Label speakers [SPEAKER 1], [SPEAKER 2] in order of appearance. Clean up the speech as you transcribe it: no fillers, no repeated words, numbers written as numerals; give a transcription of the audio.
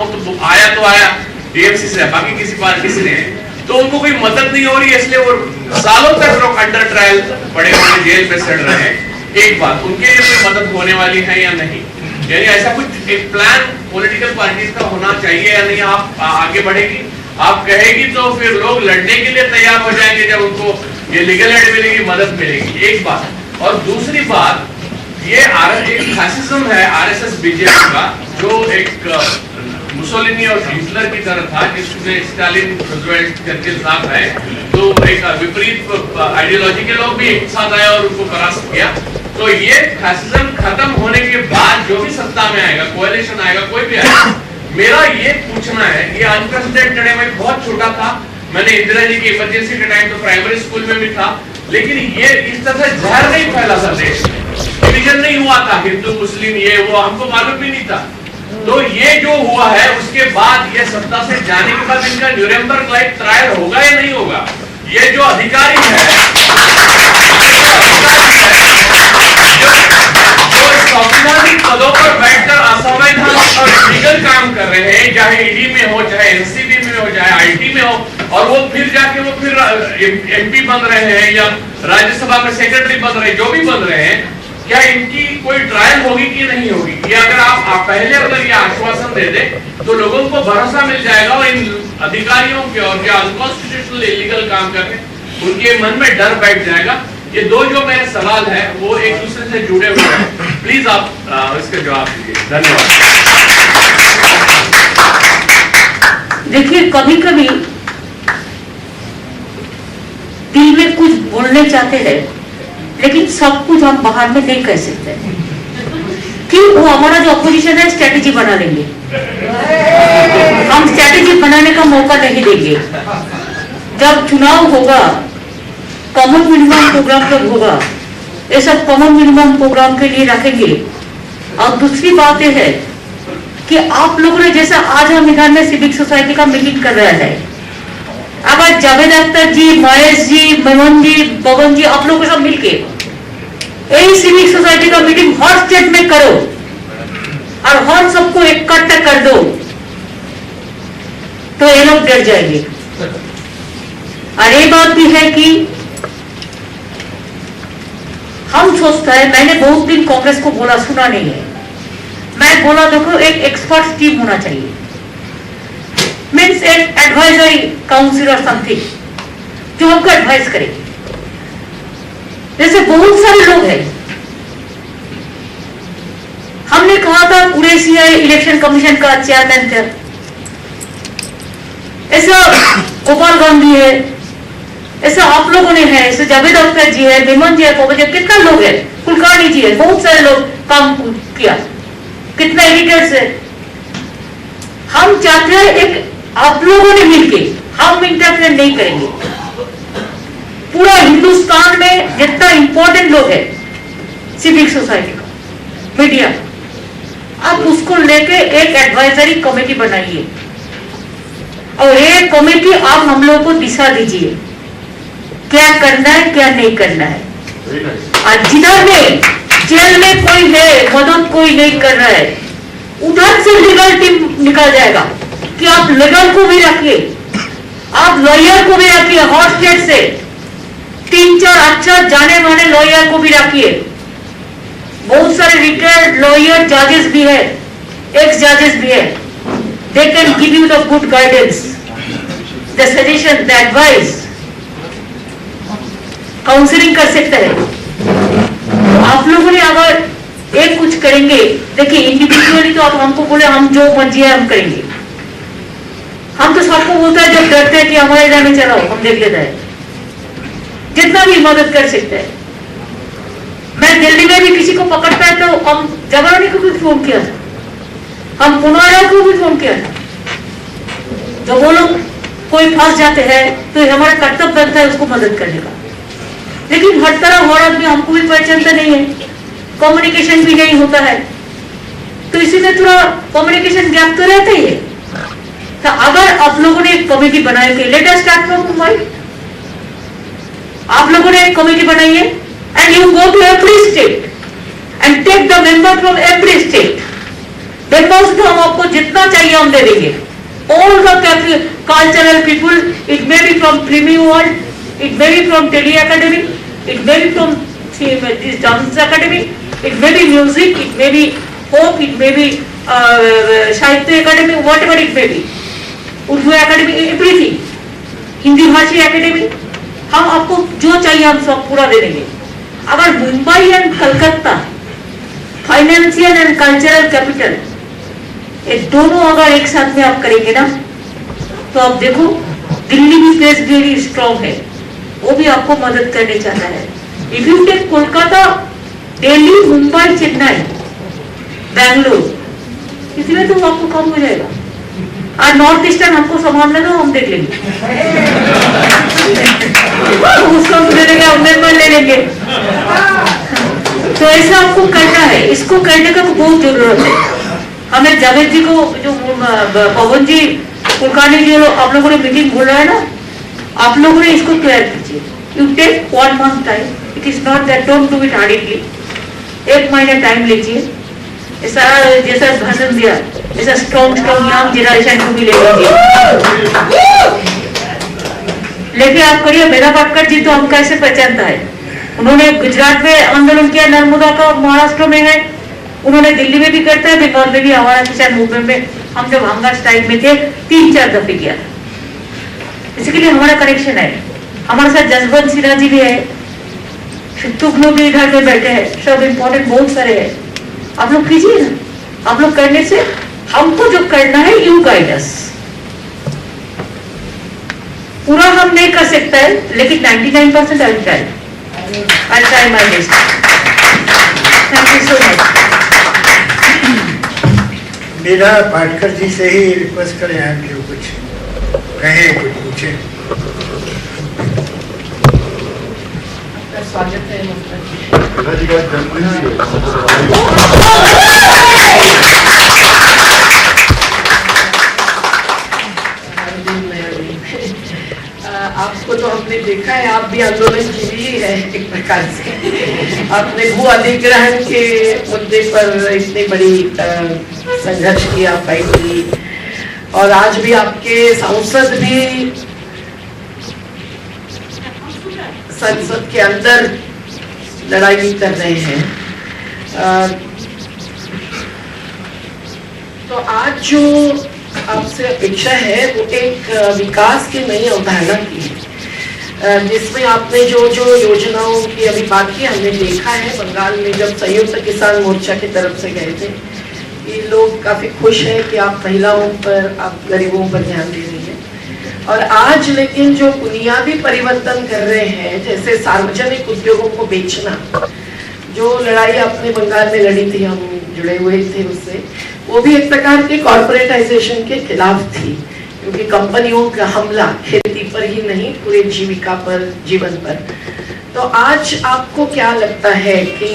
[SPEAKER 1] तो आया टीएमसी से, बाकी किसी पार्टी से नहीं, तो उनको कोई मदद नहीं हो रही है, इसलिए वो सालों तक लोग अंडर ट्रायल पड़े हुए जेल पे सड़ रहे हैं। एक बात, उनके लिए कोई मदद होने वाली है या नहीं, यानी ऐसा कुछ एक प्लान पॉलिटिकल पार्टीज का होना चाहिए या नहीं। आप आगे बढ़ेगी, आप कहेगी तो फिर लोग लड़ने के लिए तैयार हो जाएंगे जब उनको ये लीगल एड मिलेगी, मदद मिलेगी, एक बात। और दूसरी बात, ये एक फैसिज्म है आरएसएस बीजेपी का, जो एक मुसोलिनी और हिटलर की तरह था, जिसमें स्टालिन, रूजवेल्ट, चर्चिल साथ आए, तो एक विपरीत आइडियोलॉजी के लोग भी एक साथ आए और उनको परास्त किया। तो ये फैसिज्म खत्म होने के बाद जो भी सत्ता में आएगा, कोएलिशन आएगा, कोई भी आएगा, मेरा ये पूछना है, ये अनप्रेसिडेंटेड है। मैं बहुत छोटा था, मैंने इंदिरा जी की इमरजेंसी के टाइम तो प्राइमरी स्कूल में भी था, लेकिन ये इस तरह से जहर नहीं फैला था देश, डिवीजन नहीं हुआ था हिंदू मुस्लिम ये वो, हमको मालूम भी नहीं था। तो ये जो हुआ है उसके बाद, ये सत्ता से जाने के बाद इनका न्यूरेमबर्ग लाइक ट्रायल होगा या नहीं होगा? ये जो अधिकारी है, जो संवैधानिक पदों पर बैठकर असंवैधानिक और इलीगल काम कर रहे हैं, चाहे ईडी में हो, चाहे एनसीबी में हो, चाहे आईटी में हो, और वो फिर जाके वो फिर एमपी बन रहे हैं या राज्यसभा में सेक्रेटरी बन रहे हैं, जो भी बन रहे हैं, क्या इनकी कोई ट्रायल होगी कि नहीं होगी? ये अगर आप पहले अगर ये आश्वासन दे दे तो लोगों को भरोसा मिल जाएगा, और इन अधिकारियों के और जो अनकॉन्स्टिट्यूशनल इलीगल काम कर रहे हैं उनके मन में डर बैठ जाएगा। ये दो जो मेरे सवाल है वो एक दूसरे से जुड़े हुए हैं, प्लीज आप इसका जवाब दीजिए। धन्यवाद।
[SPEAKER 2] देखिए, कभी कभी दिल में कुछ बोलने चाहते हैं, लेकिन सब कुछ हम बाहर में नहीं कह सकते, कि वो हमारा जो अपोजिशन है स्ट्रेटेजी बना लेंगे, हम स्ट्रेटेजी बनाने का मौका नहीं देंगे। जब चुनाव होगा, कॉमन मिनिमम प्रोग्राम जब होगा, ये सब कॉमन मिनिमम प्रोग्राम के लिए रखेंगे। और दूसरी बात यह है कि आप लोगों ने, जैसा आज हम इधर में सिविक सोसाइटी का मीटिंग कर रहे हैं, अगर जावेद अख्तर जी, महेश जी, मेमन जी, पवन जी, आप लोग सब मिलके यही सिविक सोसाइटी का मीटिंग हर स्टेट में करो और हर सबको इकट्ठा कर दो, तो ये लोग डर जाएंगे। और ये बात भी है कि हम सोचते हैं, मैंने बहुत दिन कांग्रेस को बोला, सुना नहीं है, मैं बोला देखो एक एक्सपर्ट टीम होना चाहिए, मीन्स एक एडवाइजरी काउंसिल और समथिंग जो हमको एडवाइस करे। जैसे बहुत सारे लोग हैं, हमने कहा था कुरैशी इलेक्शन कमीशन का चेयरमैन थे, ऐसा गोपाल गांधी है, ऐसा आप लोगों ने है, ऐसे जावेद अख्तर जी है, मेमन जी है, पवन जी, कितना लोग है, कुलकर्णी जी है, बहुत सारे लोग काम किया, कितना एडिटर्स है। हम चाहते हैं एक आप लोगों ने मिलके, हम इंटरफेयर नहीं करेंगे, पूरा हिंदुस्तान में जितना इंपॉर्टेंट लोग है सिविक सोसाइटी का, मीडिया, आप उसको लेके एक एडवाइजरी कमेटी बनाइए, और ये कमेटी आप हम लोगों को दिशा दीजिए क्या करना है क्या नहीं करना है। और जिधर में जेल में कोई है, मदद कोई नहीं कर रहा है, उधर से लीगल टीम निकल जाएगा कि आप लीगल को भी रखिए, आप लॉयर को भी रखिए, हर स्टेट से 3-4 अच्छा जाने माने लॉयर को भी रखिए। बहुत सारे रिटायर्ड लॉयर जजेस भी है, एक्स जजेस भी है, they can give you the good guidance, the suggestion, the advice, counselling कर सकते हैं। आप लोगों ने अगर एक कुछ करेंगे, देखिए इंडिविजुअली तो आप हमको बोले हम जो मर्जी है हम करेंगे, हम तो सबको बोलता है जब डरते हैं कि हमारे इधर में चलाओ, हम देख लेते हैं, जितना भी मदद कर सकते हैं। मैं दिल्ली में भी किसी को पकड़ता है तो हम जवानी को भी फोन किया था, हम पुनारा को भी फोन किया था, जब वो लोग कोई फंस जाते हैं तो हमारा कर्तव्य बनता है उसको मदद करने का। लेकिन हर तरह हर आदमी हमको भी पहचानता नहीं है, कम्युनिकेशन भी नहीं होता है, तो इसी में थोड़ा कम्युनिकेशन गैप तो रहता ही है। तो अगर आप लोगों ने एक कमेटी बनाई के, let us start from Mumbai, आप लोगों ने एक कमेटी बनाई है and you go to every state and take the member from every state Bengaluru से तो हम आपको जितना चाहिए हम दे देंगे। All the cultural people, it may be from Primi World, it may be from Tele Academy, it may be from this dance academy, it may be music, it may be folk, it may be Sahitya Academy, whatever it may be, Urdu Academy, everything, Hindi भाषी academy, हम आपको जो चाहिए हम सब पूरा दे देंगे। अगर Mumbai and Calcutta financial and cultural capital ये दोनों अगर एक साथ में आप करेंगे ना तो आप देखो दिल्ली भी प्लेस वेरी स्ट्रॉन्ग है, वो भी आपको मदद करने चाहता है। If you take Kolkata, Delhi, Mumbai, Chennai, Bengaluru, इसमें तो आपको कम हो जाएगा। और नॉर्थ ईस्टर्न हमको संभालना दो, हम देख लेंगे उसको हम दे देंगे, हम निर्माण ले लेंगे। तो ऐसा आपको करना है, इसको करने का बहुत जरूरत है। हमें जावेद जी को, जो पवन जी कुलकर्णी जी आप लोगों ने मीटिंग बोल रहा है ना, आप लोगों ने इसको क्लियर कीजिए। You take 1 month time, it is not that, don't do it hardly. 1 महीना टाइम लीजिए, ऐसा जैसा भाषण दिया ऐसा स्ट्रॉन्ग यंग जनरेशन को भी ले लीजिए, लेके आप करिए। मेधा पाटकर जी तो हम कैसे पहचानता है, उन्होंने गुजरात में आंदोलन किया, नर्मदा का महाराष्ट्र में है, उन्होंने दिल्ली में भी करता है, बंगाल में भी। हमारा किसान मूवमेंट में हम जब हंगर स्ट्राइक में थे 3-4 दफे किया, इसके लिए हमारा कनेक्शन है। हमारे साथ जसवंत सिन्हा जी भी है, तुगलो भी इधर में बैठे हैं, सब इम्पोर्टेंट बहुत सारे हैं। आप लोग कीजिए ना, आप लोग करने से हमको जो करना है, यू गाइड अस। पूरा हम नहीं कर सकता है, लेकिन 99% I try my best. Thank you so much.
[SPEAKER 3] Medha Patkar ji से ही रिक्वेस्ट करें हैं कि कुछ कहें, कुछ पूछें।
[SPEAKER 2] स्वागत है
[SPEAKER 4] मेधा जी का जन्मदिन भी
[SPEAKER 5] आपको तो हमने देखा है, आप भी आंदोलनजीवी ही है एक प्रकार से। आपने भू अधिग्रहण के मुद्दे पर इतनी बड़ी संघर्ष किया, फाइट की, और आज भी आपके सांसद भी संसद के अंदर लड़ाई कर रहे हैं। तो आज जो आपसे अपेक्षा है वो एक विकास की नई अवधारणा की है, जिसमें आपने जो जो योजनाओं की अभी बात की, हमने देखा है बंगाल में जब संयुक्त किसान मोर्चा की तरफ से गए थे, ये लोग काफी खुश हैं कि आप महिलाओं पर, आप गरीबों पर ध्यान दे रही हैं। और आज लेकिन जो बुनियादी परिवर्तन कर रहे हैं, जैसे सार्वजनिक उद्योगों को बेचना, जो लड़ाई आपने बंगाल में लड़ी थी, हम जुड़े हुए थे उससे, वो भी एक प्रकार के कॉर्पोरेटाइजेशन के खिलाफ थी, क्योंकि कंपनियों का हमला खेती पर ही नहीं, पूरे जीविका पर, जीवन पर। तो आज आपको क्या लगता है कि